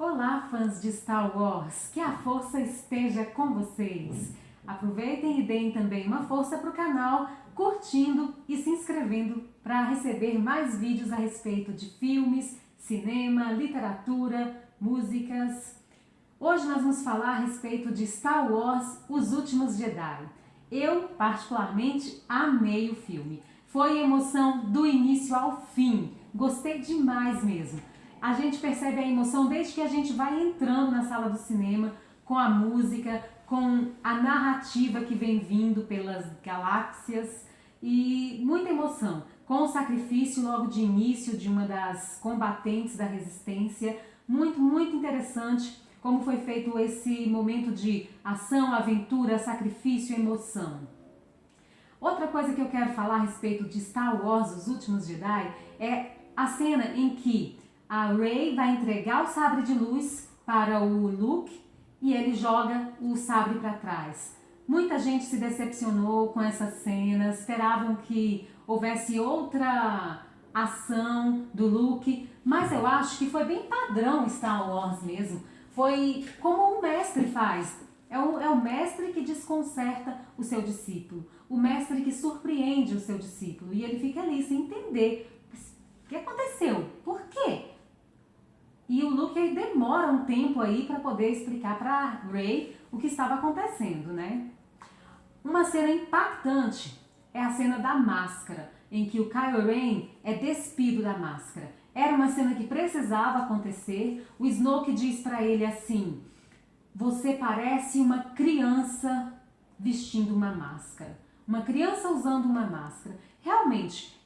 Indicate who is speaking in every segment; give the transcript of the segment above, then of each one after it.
Speaker 1: Olá, fãs de Star Wars! Que a força esteja com vocês! Aproveitem e deem também uma força para o canal, curtindo e se inscrevendo para receber mais vídeos a respeito de filmes, cinema, literatura, músicas. Hoje nós vamos falar a respeito de Star Wars, Os Últimos Jedi. Eu, particularmente, amei o filme. Foi emoção do início ao fim. Gostei demais mesmo. A gente percebe a emoção desde que a gente vai entrando na sala do cinema, com a música, com a narrativa que vem vindo pelas galáxias e muita emoção. Com o sacrifício logo de início de uma das combatentes da resistência, muito interessante como foi feito esse momento de ação, aventura, sacrifício e emoção. Outra coisa que eu quero falar a respeito de Star Wars, Os Últimos Jedi, é a cena em que a Rey vai entregar o sabre de luz para o Luke e ele joga o sabre para trás. Muita gente se decepcionou com essa cena, esperavam que houvesse outra ação do Luke, mas eu acho que foi bem padrão Star Wars mesmo. Foi como o mestre faz. É o mestre que desconcerta o seu discípulo, o mestre que surpreende o seu discípulo e ele fica ali sem entender o que aconteceu, por quê? E o Luke aí demora um tempo aí para poder explicar para Rey o que estava acontecendo, né? Uma cena impactante é a cena da máscara, em que o Kylo Ren é despido da máscara. Era uma cena que precisava acontecer. O Snoke diz para ele assim: você parece uma criança vestindo uma máscara. Uma criança usando uma máscara. Realmente,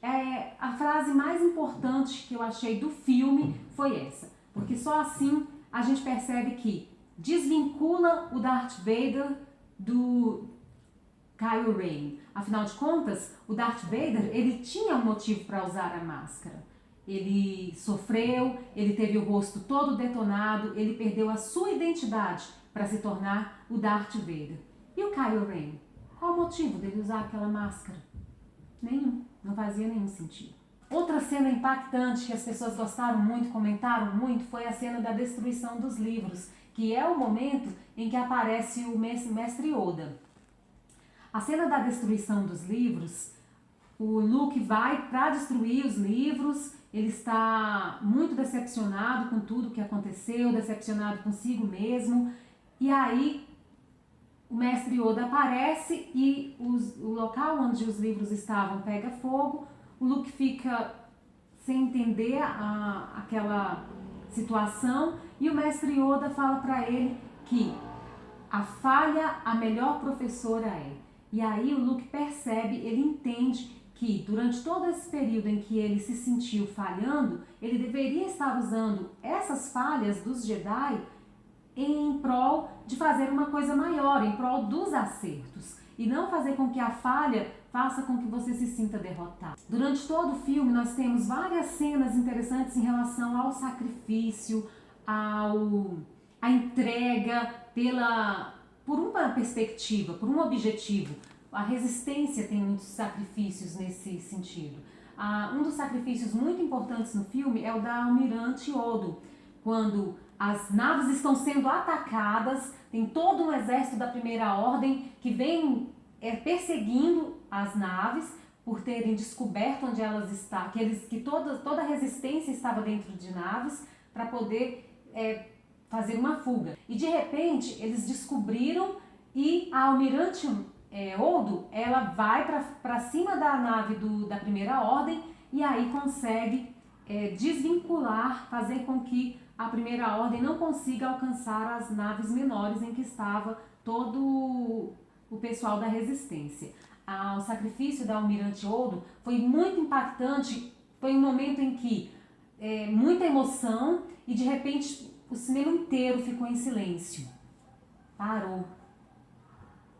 Speaker 1: a frase mais importante que eu achei do filme foi essa. Porque só assim a gente percebe que desvincula o Darth Vader do Kylo Ren. Afinal de contas, o Darth Vader ele tinha um motivo para usar a máscara. Ele sofreu, ele teve o rosto todo detonado, ele perdeu a sua identidade para se tornar o Darth Vader. E o Kylo Ren? Qual o motivo dele usar aquela máscara? Nenhum, não fazia nenhum sentido. Outra cena impactante que as pessoas gostaram muito, comentaram muito, foi a cena da destruição dos livros, que é o momento em que aparece o mestre Yoda. A cena da destruição dos livros, o Luke vai para destruir os livros, ele está muito decepcionado com tudo que aconteceu, decepcionado consigo mesmo, e aí o mestre Yoda aparece e o local onde os livros estavam pega fogo. O Luke fica sem entender aquela situação e o mestre Yoda fala para ele que a falha, a melhor professora é. E aí o Luke percebe, ele entende que durante todo esse período em que ele se sentiu falhando, ele deveria estar usando essas falhas dos Jedi em prol de fazer uma coisa maior, em prol dos acertos. E não fazer com que a falha faça com que você se sinta derrotado. Durante todo o filme nós temos várias cenas interessantes em relação ao sacrifício, à entrega por uma perspectiva, por um objetivo. A resistência tem muitos sacrifícios nesse sentido. Um dos sacrifícios muito importantes no filme é o da Almirante Odo, quando as naves estão sendo atacadas, tem todo um exército da Primeira Ordem que vem perseguindo as naves por terem descoberto onde elas estão, que toda a resistência estava dentro de naves para poder fazer uma fuga. E de repente eles descobriram e a Almirante Odo, ela vai para cima da nave da Primeira Ordem e aí consegue desvincular, fazer com que a Primeira Ordem não consiga alcançar as naves menores em que estava todo o pessoal da resistência. O sacrifício da Almirante Odo foi muito impactante, foi um momento em que muita emoção e de repente o cinema inteiro ficou em silêncio. Parou.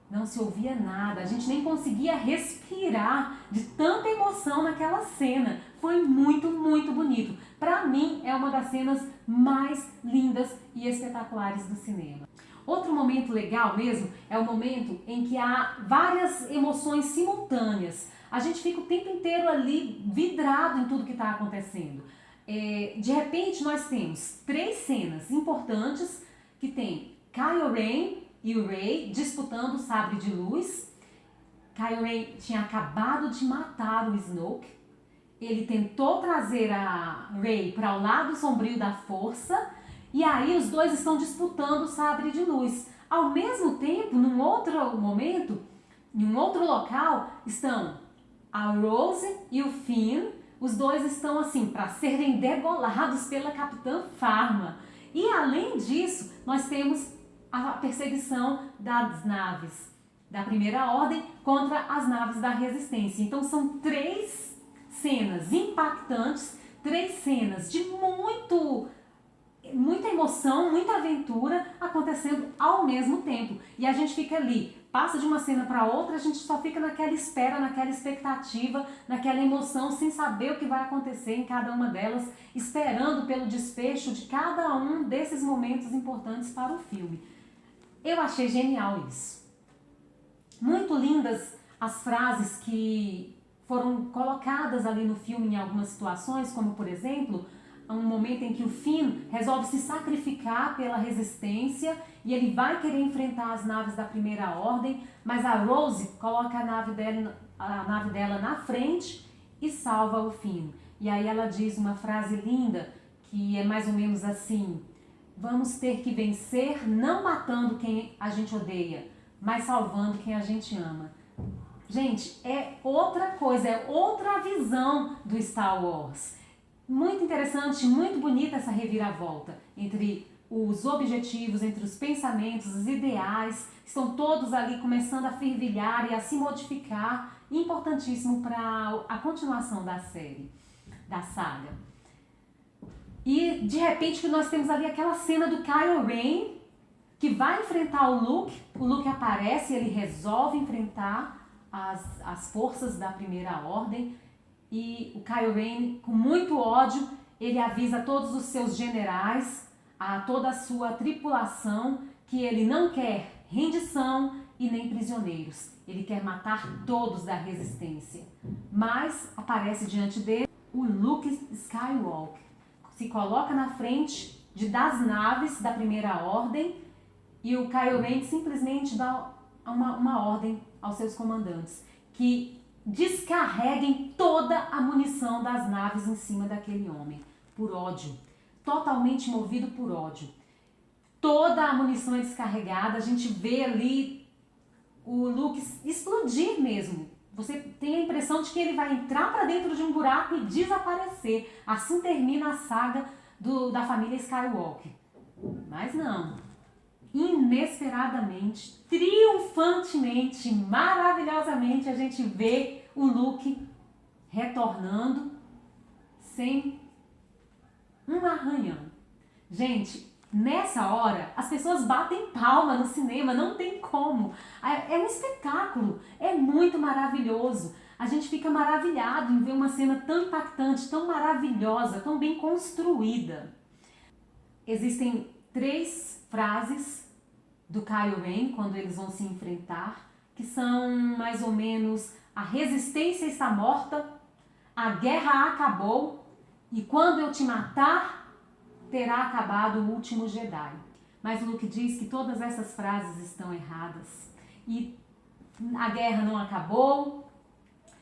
Speaker 1: Não se ouvia nada, a gente nem conseguia respirar de tanta emoção naquela cena. Foi muito bonito. Para mim, é uma das cenas mais lindas e espetaculares do cinema. Outro momento legal mesmo é o momento em que há várias emoções simultâneas. A gente fica o tempo inteiro ali vidrado em tudo que está acontecendo. De repente nós temos 3 cenas importantes que tem Kylo Ren e o Rey disputando o sabre de luz. Kylo Ren tinha acabado de matar o Snoke. Ele tentou trazer a Rey para o lado sombrio da força e aí os dois estão disputando o sabre de luz. Ao mesmo tempo, num outro momento, em um outro local, estão a Rose e o Finn. Os dois estão assim para serem degolados pela Capitã Phasma. E além disso, nós temos a perseguição das naves da Primeira Ordem contra as naves da Resistência. Então são 3 cenas impactantes, 3 cenas de muita emoção, muita aventura acontecendo ao mesmo tempo. E a gente fica ali, passa de uma cena para outra, a gente só fica naquela espera, naquela expectativa, naquela emoção, sem saber o que vai acontecer em cada uma delas, esperando pelo desfecho de cada um desses momentos importantes para o filme. Eu achei genial isso. Muito lindas as frases que foram colocadas ali no filme em algumas situações, como por exemplo, um momento em que o Finn resolve se sacrificar pela resistência e ele vai querer enfrentar as naves da Primeira Ordem, mas a Rose coloca a nave dela na frente e salva o Finn. E aí ela diz uma frase linda que é mais ou menos assim: vamos ter que vencer não matando quem a gente odeia, mas salvando quem a gente ama. Gente, é outra coisa, é outra visão do Star Wars. Muito interessante, muito bonita essa reviravolta entre os objetivos, entre os pensamentos, os ideais, estão todos ali começando a fervilhar e a se modificar, importantíssimo para a continuação da série, da saga. E de repente que nós temos ali aquela cena do Kylo Ren que vai enfrentar o Luke aparece, ele resolve enfrentar as forças da Primeira Ordem. E o Kylo Ren, com muito ódio, ele avisa a todos os seus generais, a toda a sua tripulação, que ele não quer rendição e nem prisioneiros. Ele quer matar todos da resistência. Mas aparece diante dele o Luke Skywalker. Se coloca na frente das naves da Primeira Ordem e o Kylo Ren simplesmente dá uma ordem aos seus comandantes, que descarreguem toda a munição das naves em cima daquele homem, por ódio, totalmente movido por ódio. Toda a munição é descarregada, a gente vê ali o Luke explodir mesmo. Você tem a impressão de que ele vai entrar para dentro de um buraco e desaparecer. Assim termina a saga da família Skywalker. Mas não. Inesperadamente, triunfantemente, maravilhosamente, a gente vê o Luke retornando sem um arranhão. Gente, nessa hora, as pessoas batem palma no cinema, não tem como. É um espetáculo, é muito maravilhoso. A gente fica maravilhado em ver uma cena tão impactante, tão maravilhosa, tão bem construída. Existem 3 frases do Kylo Ren quando eles vão se enfrentar, que são mais ou menos: a resistência está morta, a guerra acabou e quando eu te matar, terá acabado o último Jedi. Mas Luke diz que todas essas frases estão erradas e a guerra não acabou,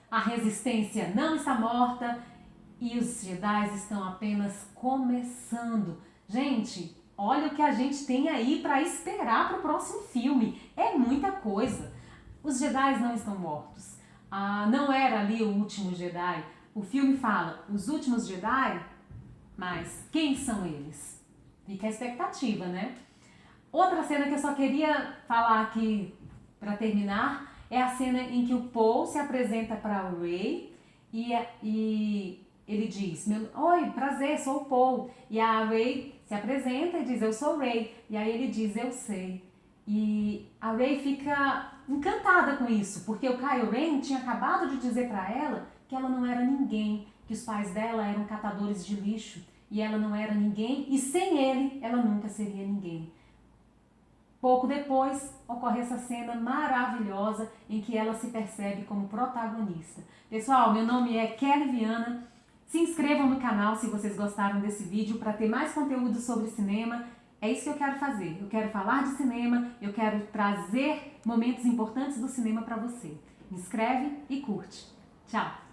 Speaker 1: a resistência não está morta e os Jedi estão apenas começando. Gente, olha o que a gente tem aí para esperar para o próximo filme. É muita coisa. Os Jedi não estão mortos. Não era ali o último Jedi. O filme fala os últimos Jedi, mas quem são eles? Fica a expectativa, né? Outra cena que eu só queria falar aqui para terminar é a cena em que o Poe se apresenta para o Rey e ele diz: oi, prazer, sou o Poe. E a Rey se apresenta e diz: eu sou o Rey. E aí ele diz: eu sei. E a Rey fica encantada com isso, porque o Kylo Ren tinha acabado de dizer para ela que ela não era ninguém, que os pais dela eram catadores de lixo e ela não era ninguém e sem ele ela nunca seria ninguém. Pouco depois ocorre essa cena maravilhosa em que ela se percebe como protagonista. Pessoal, meu nome é Kelly Viana. Se inscrevam no canal se vocês gostaram desse vídeo para ter mais conteúdo sobre cinema. É isso que eu quero fazer. Eu quero falar de cinema, eu quero trazer momentos importantes do cinema para você. Inscreve e curte. Tchau!